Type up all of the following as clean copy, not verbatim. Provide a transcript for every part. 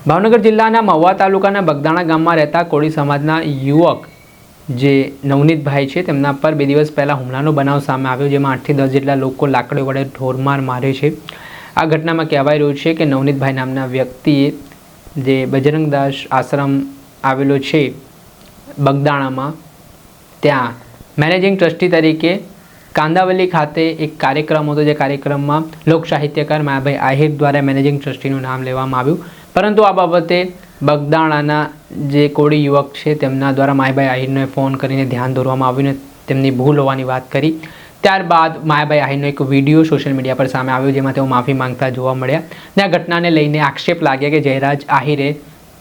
ભાવનગર જિલ્લાના મહુવા તાલુકાના બગદાણા ગામમાં રહેતા કોળી સમાજના યુવક જે નવનીતભાઈ છે તેમના પર 2 દિવસ પહેલાં હુમલાનો બનાવ સામે આવ્યો, જેમાં 8 થી 10 જેટલા લોકો લાકડીઓ વડે ઠોરમાર મારે છે। આ ઘટનામાં કહેવાય રહ્યું છે કે નવનીતભાઈ નામના વ્યક્તિએ જે બજરંગદાસ આશ્રમ આવેલો છે બગદાણામાં, ત્યાં મેનેજિંગ ટ્રસ્ટી તરીકે કાંદાવલી ખાતે એક કાર્યક્રમ હતો, જે કાર્યક્રમમાં લોક સાહિત્યકાર માયાભાઈ આહિર દ્વારા મેનેજિંગ ટ્રસ્ટીનું નામ લેવામાં આવ્યું, પરંતુ આ બાબતે બગદાણાના જે કોળી યુવક છે તેમના દ્વારા માયાભાઈ આહિરને ફોન કરીને ધ્યાન દોરવામાં આવ્યું ને તેમની ભૂલ હોવાની વાત કરી। ત્યારબાદ માયાભાઈ આહિરનો એક વિડીયો સોશિયલ મીડિયા પર સામે આવ્યો, જેમાં તેઓ માફી માંગતા જોવા મળ્યા ને આ ઘટનાને લઈને આક્ષેપ લાગ્યા કે જયરાજ આહિરે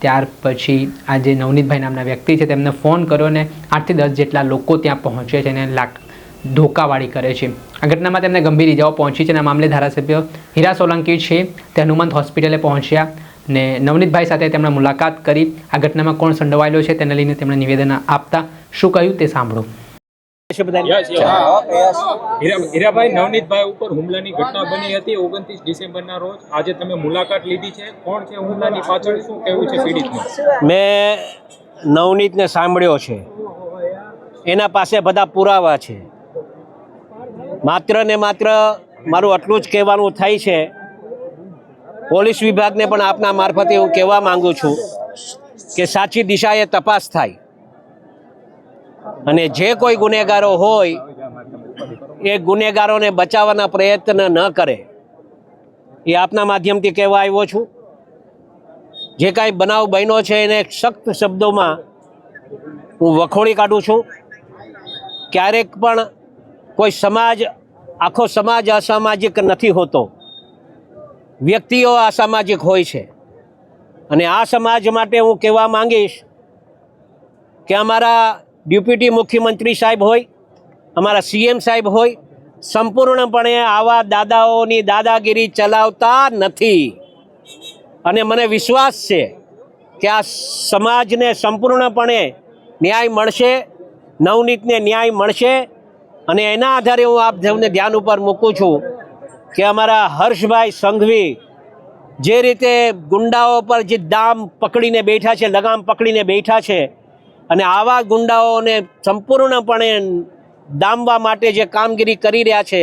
ત્યાર પછી આ જે નવનીતભાઈ નામના વ્યક્તિ છે તેમને ફોન કર્યો ને 8 થી 10 જેટલા લોકો ત્યાં પહોંચે છે અને ધોકાવાળી કરે છે। આ ઘટનામાં તેમને ગંભીર ઇજાઓ પહોંચી છે અને આ મામલે ધારાસભ્ય હીરા સોલંકી છે તે હનુમંત હોસ્પિટલે પહોંચ્યા ને નવનીતભાઈ સાથે તેમણે મુલાકાત કરી। આ ઘટનામાં કોણ સંડોવાયેલો છે તેને લઈને તેમણે નિવેદન આપતા શું કહ્યું તે સાંભળો। હીરાભાઈ, નવનીતભાઈ ઉપર હુમલાની ઘટના બની હતી 29 ડિસેમ્બરના રોજ। આજે તમે મુલાકાત લીધી છે, કોણ છે હુમલાની પાછળ, શું કહેવું છે પીડિતનું? મેં નવનીતને સાંભળ્યો છે, એના પાસે બધા પુરાવા છે। માત્ર ને માત્ર મારું આટલું જ કહેવાનું થાય છે, પોલીસ વિભાગને પણ આપના મારફતે હું કહેવા માંગુ છું કે સાચી દિશાએ તપાસ થાય અને જે કોઈ ગુનેગારો હોય એ ગુનેગારોને બચાવવાના પ્રયત્ન ન કરે, એ આપના માધ્યમથી કહેવા આવ્યો છું। જે કાંઈ બનાવ બન્યો છે એને સખ્ત શબ્દોમાં હું વખોડી કાઢું છું। ક્યારેક પણ કોઈ સમાજ, આખો સમાજ અસામાજિક નથી હોતો, વ્યક્તિઓ અસામાજિક હોય છે અને આ સમાજ માટે હું કહેવા માંગીશ કે અમારા ડેપ્યુટી મુખ્યમંત્રી સાહેબ હોય, અમારા સીએમ સાહેબ હોય, સંપૂર્ણપણે આવા દાદાઓની દાદાગીરી ચલાવતા નથી અને મને વિશ્વાસ છે કે આ સમાજને સંપૂર્ણપણે ન્યાય મળશે, નવનીતને ન્યાય મળશે અને એના આધારે હું આપ સૌને ધ્યાન ઉપર મૂકું છું કે અમારા હર્ષભાઈ સંઘવી જે રીતે ગુંડાઓ પર જે દામ પકડીને બેઠા છે, લગામ પકડીને બેઠા છે અને આવા ગુંડાઓને સંપૂર્ણપણે ડામવા માટે જે કામગીરી કરી રહ્યા છે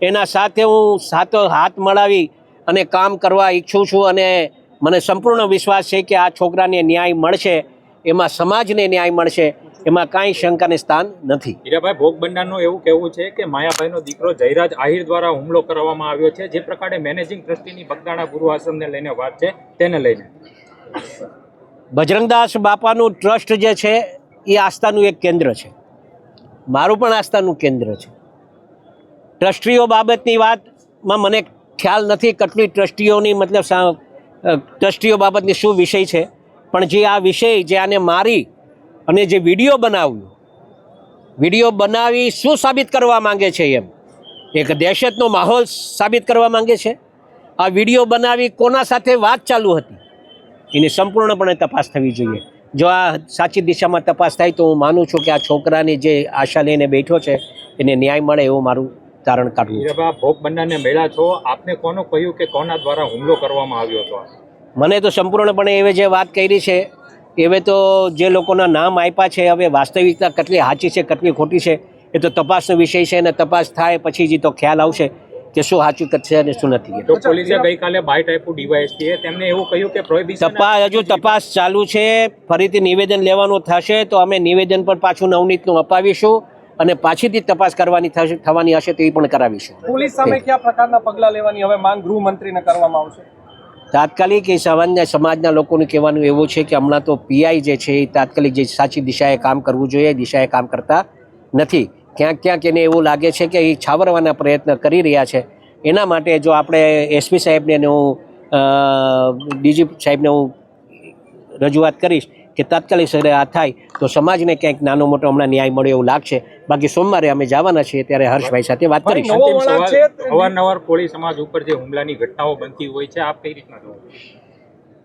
એના સાથે હું સાથો હાથ મળાવી અને કામ કરવા ઈચ્છું છું અને મને સંપૂર્ણ વિશ્વાસ છે કે આ છોકરાને ન્યાય મળશે, એમાં સમાજને ન્યાય મળશે, એમાં કાંઈ શંકાને સ્થાન નથી। હીરાભાઈ, ભોગ બનનારનું એવું કહેવું છે કે માયાભાઈનો દીકરો જયરાજ આહિર દ્વારા હુમલો કરવામાં આવ્યો છે, જે પ્રકારે મેનેજિંગ ટ્રસ્ટીની બગદાણા ગુરુ આશ્રમને લઈને વાત છે તેને લઈને બજરંગદાસ બાપાનું ટ્રસ્ટ જે છે એ આસ્થાનું એક કેન્દ્ર છે, મારું પણ આસ્થાનું કેન્દ્ર છે। ટ્રસ્ટીઓ બાબતની વાતમાં મને ખ્યાલ નથી કેટલી ટ્રસ્ટીઓની મતલબ ટ્રસ્ટીઓ બાબતની શું વિષય છે, પણ જે આ વિષય જે આને મારી અને જે વિડીયો બનાવ્યો, વિડીયો બનાવી શું સાબિત કરવા માંગે છે, એમ એક દહેશતનો માહોલ સાબિત કરવા માંગે છે। આ વિડીયો બનાવી કોના સાથે વાત ચાલુ હતી એની સંપૂર્ણપણે તપાસ થવી જોઈએ। જો આ સાચી દિશામાં તપાસ થાય તો હું માનું છું કે આ છોકરાની જે આશા લઈને બેઠો છે એને ન્યાય મળે એવું મારું તારણ કાઢવું છે। ભોગ બનનારને મળ્યા છો, આપને કોનું કહ્યું કે કોના દ્વારા હુમલો કરવામાં આવ્યો હતો? મને તો સંપૂર્ણપણે એવે જે વાત કરી છે એવે તો જે લોકોના નામ આપ્યા છે, હવે વાસ્તવિકતા કેટલી સાચી છે કેટલી ખોટી છે એ તો તપાસનો વિષય છે અને તપાસ થાય પછી જ તો ખ્યાલ આવશે કે શું સાચું છે અને શું નથી। તો પોલીસે ગઈકાલે બાઇટ આપ્યું ડીવાયએસપીએ, તેમને એવું કહ્યું કે પ્રોહિબિશન હજુ તપાસ ચાલુ છે, ફરીથી નિવેદન લેવાનું થશે તો અમે નિવેદન પર પાછું નવનીતનું અપાવીશું અને પાછીથી તપાસ થવાની હશે તો એ પણ કરાવીશું। પોલીસ સામે કયા પ્રકારના પગલાં લેવાની હવે માંગ ગૃહમંત્રીને કરવામાં આવશે? તાત્કાલિક એ સમાજના લોકોનું કહેવાનું એવું છે કે હમણાં તો પીઆઈ જે છે એ તાત્કાલિક જે સાચી દિશાએ કામ કરવું જોઈએ દિશાએ કામ કરતા નથી। ક્યાંક એને એવું લાગે છે કે એ છાવરવાના પ્રયત્ન કરી રહ્યા છે, એના માટે જો આપણે એસપી સાહેબને હું ડીજી સાહેબને હું રજૂઆત કરીશ કે તાત્કાલિક આ થાય તો સમાજને ક્યાંક નાનો મોટો હમણાં ન્યાય મળે એવું લાગશે। બાકી સોમવારે અમે જવાના છીએ ત્યારે હર્ષભાઈ સાથે વાત કરીશું। અવારનવાર કોળી સમાજ ઉપર જે હુમલાની ઘટનાઓ બનતી હોય છે, આપ કઈ રીતના જોવો?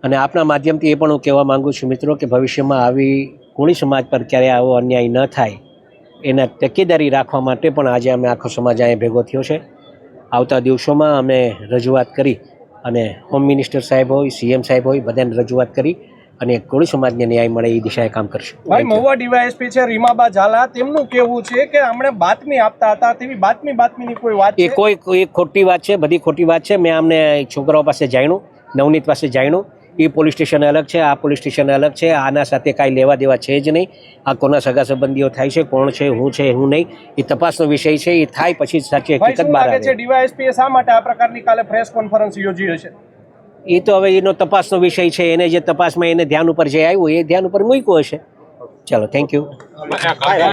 અને આપના માધ્યમથી એ પણ હું કહેવા માંગુ છું મિત્રો કે ભવિષ્યમાં આવી કોળી સમાજ પર ક્યારે આવો અન્યાય ન થાય એના તકેદારી રાખવા માટે પણ આજે અમે આખો સમાજ અહીંયા ભેગો થયો છે। આવતા દિવસોમાં અમે રજૂઆત કરી અને હોમ મિનિસ્ટર સાહેબ હોય, સીએમ સાહેબ હોય, બધાને રજૂઆત કરી અને કોળી સમાજને ન્યાય મળે એ દિશાએ કામ કરશું. ભાઈ મહુવા ડીવાયએસપી છે રીમાબા ઝાલા, તેમનું કહેવું છે કે અમને બાતમી આપતા હતા, તેવી બાતમીની કોઈ વાત એ છે? કોઈ ખોટી વાત છે, બધી ખોટી વાત છે. મેં અમને છોકરાઓ પાસે જાણ્યું, નવનીત પાસે જાણ્યું. એ પોલીસ સ્ટેશન અલગ છે, આ પોલીસ સ્ટેશન અલગ છે. આના સાથે કાંઈ લેવા દેવા છે જ નહીં. આ કોના સગા સંબંધીઓ થાય છે, કોણ છે, હું નહીં, એ તપાસનો વિષય છે. એ થાય પછી સાચી ભાઈ હકીકત શું બહાર લાગે છે આવે. ડીવાયએસપી શા માટે આ પ્રકારની કાલે પ્રેસ કોન્ફરન્સ યોજી હશે? એ તો હવે એનો તપાસનો વિષય છે. એને જે તપાસમાં એને ધ્યાન ઉપર જે આવ્યું એ ધ્યાન ઉપર મૂક્યું હશે. ચાલો, થેન્ક યુ.